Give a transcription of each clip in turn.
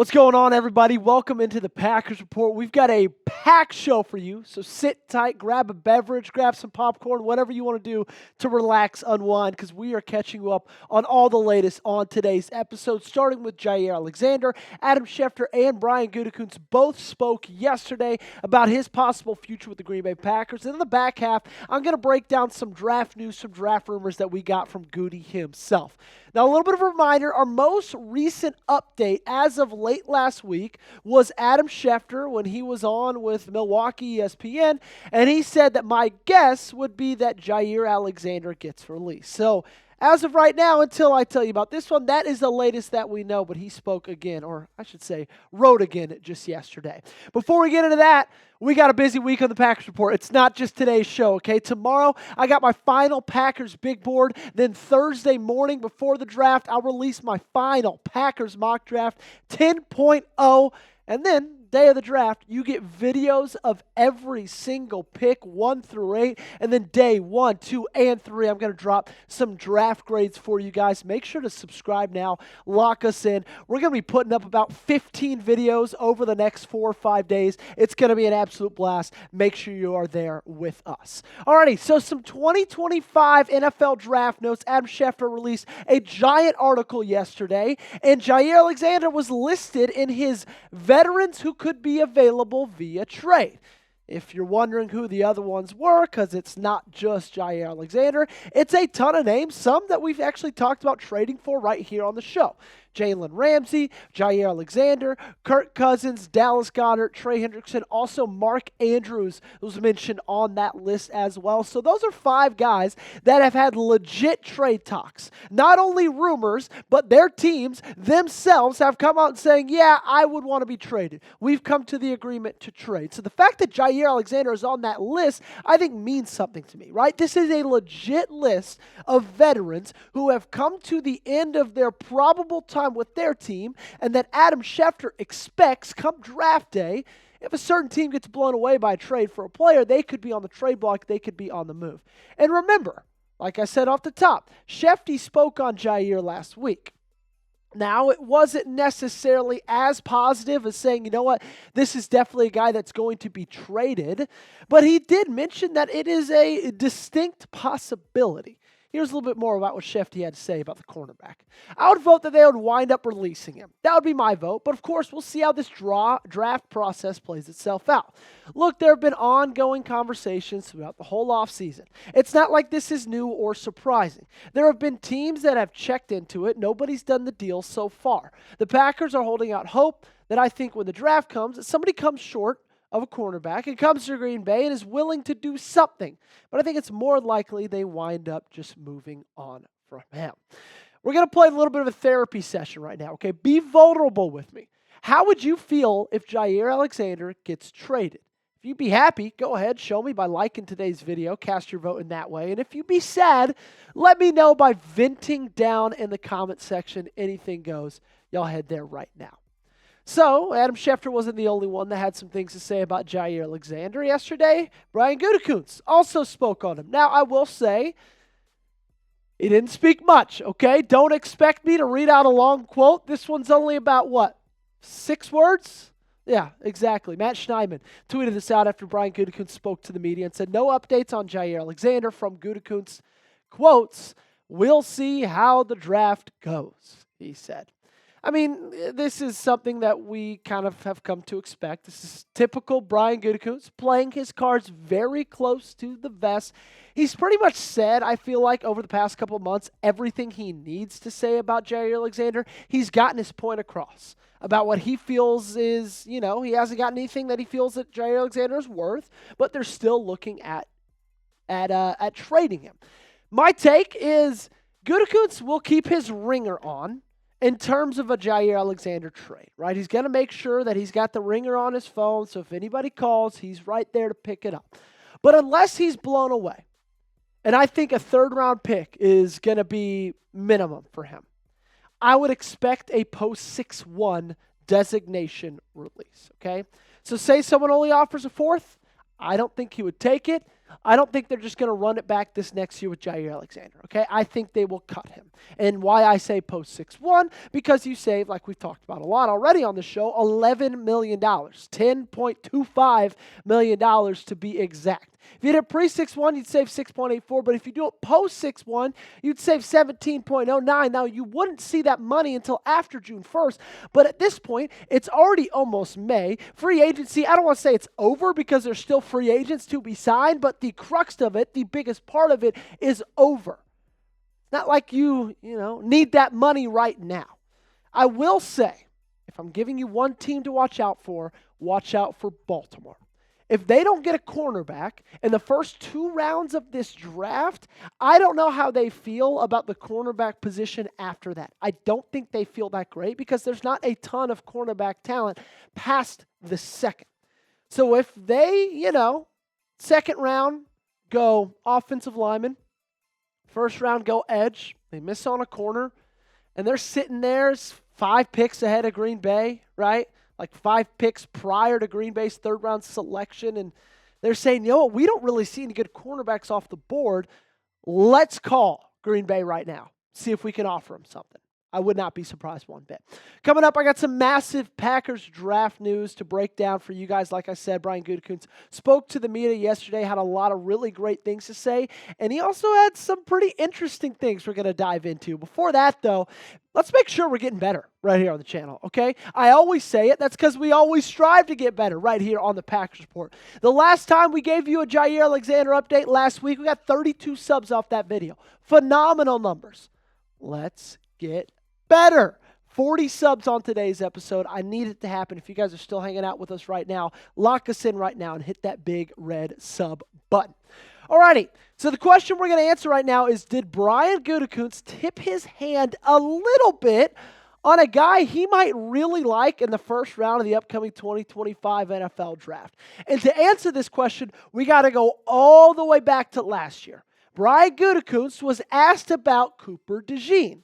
What's going on, everybody? Welcome into the Packers Report. We've got a packed show for you, so sit tight, grab a beverage, grab some popcorn, whatever you want to do to relax, unwind, because we are catching you up on all the latest on today's episode, starting with Jaire Alexander. Adam Schefter and Brian Gutekunst both spoke yesterday about his possible future with the Green Bay Packers. And in the back half, I'm going to break down some draft news, some draft rumors that we got from Goody himself. Now, a little bit of a reminder, our most recent update as of late last week was Adam Schefter when he was on with Milwaukee ESPN, and he said that my guess would be that Jaire Alexander gets released. So, as of right now, until I tell you about this one, that is the latest that we know, but he spoke again, or I should say, wrote again just yesterday. Before we get into that, we got a busy week on the Packers Report. It's not just today's show, okay? Tomorrow, I got my final Packers big board. Then Thursday morning before the draft, I'll release my final Packers mock draft 10.0. And then, day of the draft, you get videos of every single pick, 1 through 8. And then day 1, 2, and 3, I'm going to drop some draft grades for you guys. Make sure to subscribe now. Lock us in. We're going to be putting up about 15 videos over the next 4 or 5 days. It's going to be an absolute blast. Make sure you are there with us. Alrighty, so some 2025 NFL draft notes. Adam Schefter released a giant article yesterday, and Jaire Alexander was listed in his veterans who could be available via trade. If you're wondering who the other ones were, because it's not just Jaire Alexander, it's a ton of names, some that we've actually talked about trading for right here on the show. Jalen Ramsey, Jaire Alexander, Kirk Cousins, Dallas Goedert, Trey Hendrickson, also Mark Andrews was mentioned on that list as well. So those are 5 guys that have had legit trade talks. Not only rumors, but their teams themselves have come out and saying, yeah, I would want to be traded. We've come to the agreement to trade. So the fact that Jaire Alexander is on that list, I think means something to me, right? This is a legit list of veterans who have come to the end of their probable time with their team, and that Adam Schefter expects come draft day, if a certain team gets blown away by a trade for a player, they could be on the trade block, they could be on the move. And remember, like I said off the top, Schefty spoke on Jaire last week. Now, it wasn't necessarily as positive as saying, you know what, this is definitely a guy that's going to be traded, but he did mention that it is a distinct possibility. Here's a little bit more about what Schefty had to say about the cornerback. I would vote that they would wind up releasing him. That would be my vote, but of course, we'll see how this draft process plays itself out. Look, there have been ongoing conversations throughout the whole offseason. It's not like this is new or surprising. There have been teams that have checked into it. Nobody's done the deal so far. The Packers are holding out hope that I think when the draft comes, that somebody comes short of a cornerback and comes to Green Bay and is willing to do something. But I think it's more likely they wind up just moving on from him. We're going to play a little bit of a therapy session right now, okay? Be vulnerable with me. How would you feel if Jaire Alexander gets traded? If you'd be happy, go ahead, show me by liking today's video, cast your vote in that way. And if you'd be sad, let me know by venting down in the comment section. Anything goes. Y'all head there right now. So, Adam Schefter wasn't the only one that had some things to say about Jaire Alexander yesterday. Brian Gutekunst also spoke on him. Now, I will say, he didn't speak much, okay? Don't expect me to read out a long quote. This one's only about, 6 words? Yeah, exactly. Matt Schneidman tweeted this out after Brian Gutekunst spoke to the media and said, no updates on Jaire Alexander from Gutekunst. Quotes, we'll see how the draft goes, he said. I mean, this is something that we kind of have come to expect. This is typical Brian Gutekunst playing his cards very close to the vest. He's pretty much said, I feel like, over the past couple of months, everything he needs to say about Jaire Alexander. He's gotten his point across about what he feels is, he hasn't gotten anything that he feels that Jaire Alexander is worth, but they're still looking at trading him. My take is Gutekunst will keep his ringer on in terms of a Jaire Alexander trade, right? He's going to make sure that he's got the ringer on his phone, so if anybody calls, he's right there to pick it up. But unless he's blown away, and I think a 3rd-round pick is going to be minimum for him, I would expect a post-6-1 designation release, okay? So say someone only offers a 4th, I don't think he would take it. I don't think they're just going to run it back this next year with Jaire Alexander, okay? I think they will cut him. And why I say post 6-1, because you save, like we've talked about a lot already on the show, $11 million, $10.25 million to be exact. If you did it pre-6-1, you'd save 6.84, but if you do it post-6-1, you'd save 17.09. Now, you wouldn't see that money until after June 1st, but at this point, it's already almost May. Free agency, I don't want to say it's over because there's still free agents to be signed, but the crux of it, the biggest part of it, is over. Not like you need that money right now. I will say, if I'm giving you one team to watch out for Baltimore. If they don't get a cornerback in the first 2 rounds of this draft, I don't know how they feel about the cornerback position after that. I don't think they feel that great because there's not a ton of cornerback talent past the second. So if they, second round go offensive lineman, first round go edge, they miss on a corner, and they're sitting there 5 picks ahead of Green Bay, right? Like 5 picks prior to Green Bay's 3rd round selection, and they're saying, what, we don't really see any good cornerbacks off the board. Let's call Green Bay right now, see if we can offer them something. I would not be surprised one bit. Coming up, I got some massive Packers draft news to break down for you guys. Like I said, Brian Gutekunst spoke to the media yesterday, had a lot of really great things to say, and he also had some pretty interesting things we're going to dive into. Before that, though, let's make sure we're getting better right here on the channel, okay? I always say it. That's because we always strive to get better right here on the Packers Report. The last time we gave you a Jaire Alexander update last week, we got 32 subs off that video. Phenomenal numbers. Let's get better. 40 subs on today's episode. I need it to happen. If you guys are still hanging out with us right now, lock us in right now and hit that big red sub button. Alrighty, so the question we're going to answer right now is, did Brian Gutekunst tip his hand a little bit on a guy he might really like in the first round of the upcoming 2025 NFL draft? And to answer this question, we got to go all the way back to last year. Brian Gutekunst was asked about Cooper DeJean.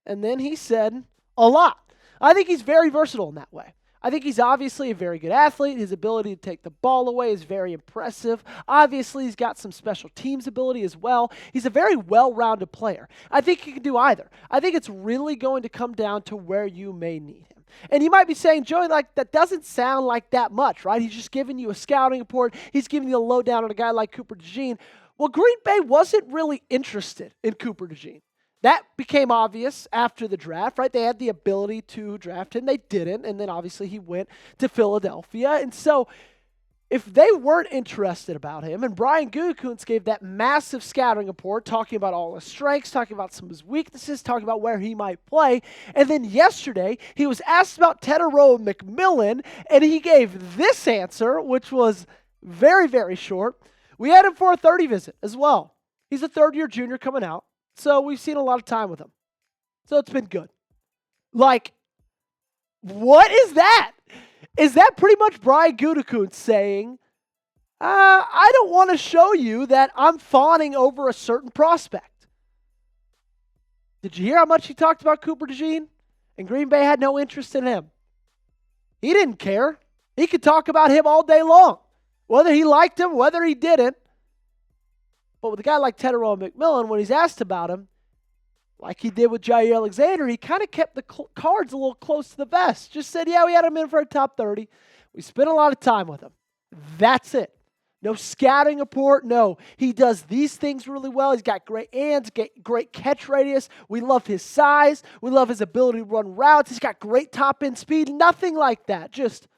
And then he said a lot. I think he's very versatile in that way. I think he's obviously a very good athlete. His ability to take the ball away is very impressive. Obviously, he's got some special teams ability as well. He's a very well-rounded player. I think he can do either. I think it's really going to come down to where you may need him. And you might be saying, Joey, that doesn't sound like that much, right? He's just giving you a scouting report. He's giving you a lowdown on a guy like Cooper DeJean. Well, Green Bay wasn't really interested in Cooper DeJean. That became obvious after the draft, right? They had the ability to draft him. They didn't. And then obviously he went to Philadelphia. And so if they weren't interested about him, and Brian Gutekunst gave that massive scouting report talking about all his strengths, talking about some of his weaknesses, talking about where he might play, and then yesterday he was asked about Tetairoa McMillan, and he gave this answer, which was very, very short. We had him for a 30 visit as well. He's a 3rd-year junior coming out. So we've seen a lot of time with him. So it's been good. What is that? Is that pretty much Brian Gutekunst saying, I don't want to show you that I'm fawning over a certain prospect? Did you hear how much he talked about Cooper DeJean? And Green Bay had no interest in him. He didn't care. He could talk about him all day long, whether he liked him, whether he didn't. But with a guy like Tetairoa McMillan, when he's asked about him, like he did with Jaire Alexander, he kind of kept the cards a little close to the vest. Just said, yeah, we had him in for a top 30. We spent a lot of time with him. That's it. No scouting report. No, he does these things really well. He's got great hands, great catch radius. We love his size. We love his ability to run routes. He's got great top-end speed. Nothing like that. Just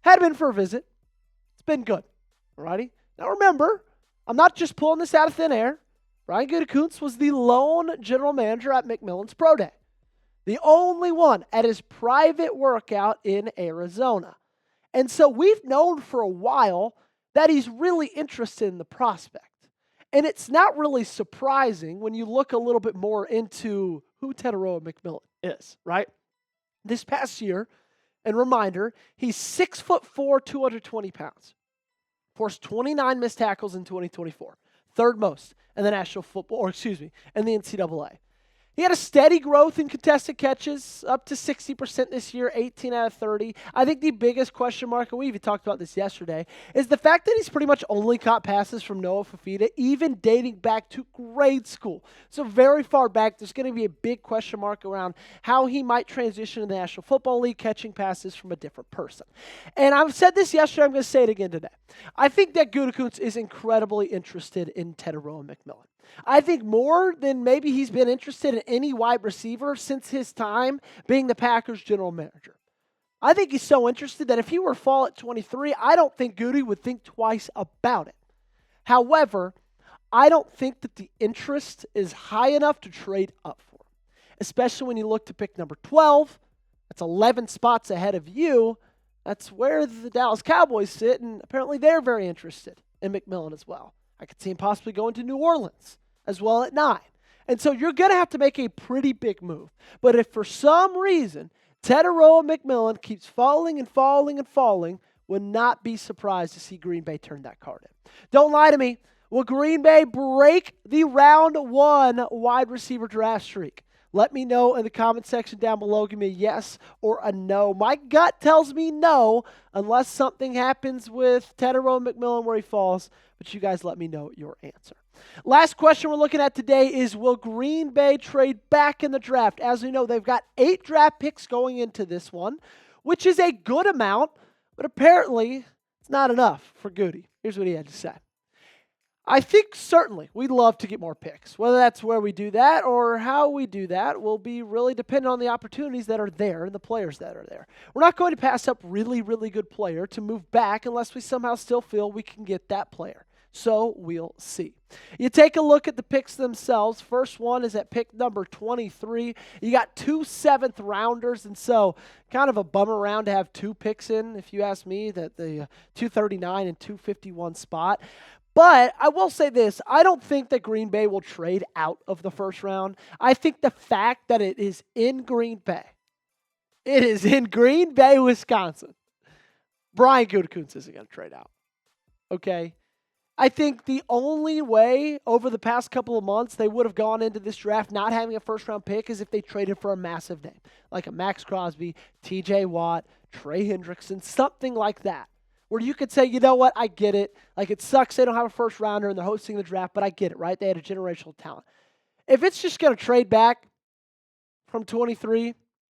had him in for a visit. It's been good. Alrighty? Now remember, I'm not just pulling this out of thin air. Brian Gutekunst was the lone general manager at McMillan's Pro Day. The only one at his private workout in Arizona. And so we've known for a while that he's really interested in the prospect. And it's not really surprising when you look a little bit more into who Tetairoa McMillan is, right? This past year, and reminder, he's 6'4", 220 pounds. Forced 29 missed tackles in 2024. 3rd most in the National Football, in the NCAA. He had a steady growth in contested catches, up to 60% this year, 18 out of 30. I think the biggest question mark, and we even talked about this yesterday, is the fact that he's pretty much only caught passes from Noah Fafita, even dating back to grade school. So very far back, there's going to be a big question mark around how he might transition to the National Football League, catching passes from a different person. And I've said this yesterday, I'm going to say it again today. I think that Gutekunst is incredibly interested in Tetairoa McMillan. I think more than maybe he's been interested in any wide receiver since his time being the Packers general manager. I think he's so interested that if he were to fall at 23, I don't think Goody would think twice about it. However, I don't think that the interest is high enough to trade up for him, especially when you look to pick number 12. That's 11 spots ahead of you. That's where the Dallas Cowboys sit, and apparently they're very interested in McMillan as well. I could see him possibly going to New Orleans as well at 9. And so you're going to have to make a pretty big move. But if for some reason Tetairoa McMillan keeps falling and falling and falling, would not be surprised to see Green Bay turn that card in. Don't lie to me. Will Green Bay break the round 1 wide receiver draft streak? Let me know in the comment section down below. Give me a yes or a no. My gut tells me no, unless something happens with Tetairoa McMillan where he falls. But you guys let me know your answer. Last question we're looking at today is, will Green Bay trade back in the draft? As we know, they've got 8 draft picks going into this one, which is a good amount, but apparently it's not enough for Goody. Here's what he had to say. I think certainly we'd love to get more picks. Whether that's where we do that or how we do that will be really dependent on the opportunities that are there and the players that are there. We're not going to pass up really, really good player to move back unless we somehow still feel we can get that player. So we'll see. You take a look at the picks themselves. First one is at pick number 23. You got 2 7th rounders, and so kind of a bummer round to have 2 picks in, if you ask me, that the 239 and 251 spot. But I will say this, I don't think that Green Bay will trade out of the first round. I think the fact that it is in Green Bay, Wisconsin, Brian Gutekunst isn't going to trade out, okay? I think the only way over the past couple of months they would have gone into this draft not having a first-round pick is if they traded for a massive name, like a Max Crosby, TJ Watt, Trey Hendrickson, something like that, where you could say, you know what, I get it. Like, it sucks they don't have a first-rounder and they're hosting the draft, but I get it, right? They had a generational talent. If it's just going to trade back from 23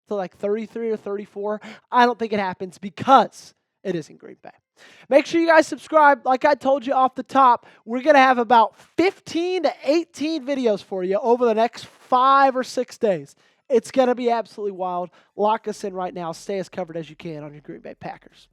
to like 33 or 34, I don't think it happens because it is in Green Bay. Make sure you guys subscribe. Like I told you off the top, we're going to have about 15 to 18 videos for you over the next 5 or 6 days. It's going to be absolutely wild. Lock us in right now. Stay as covered as you can on your Green Bay Packers.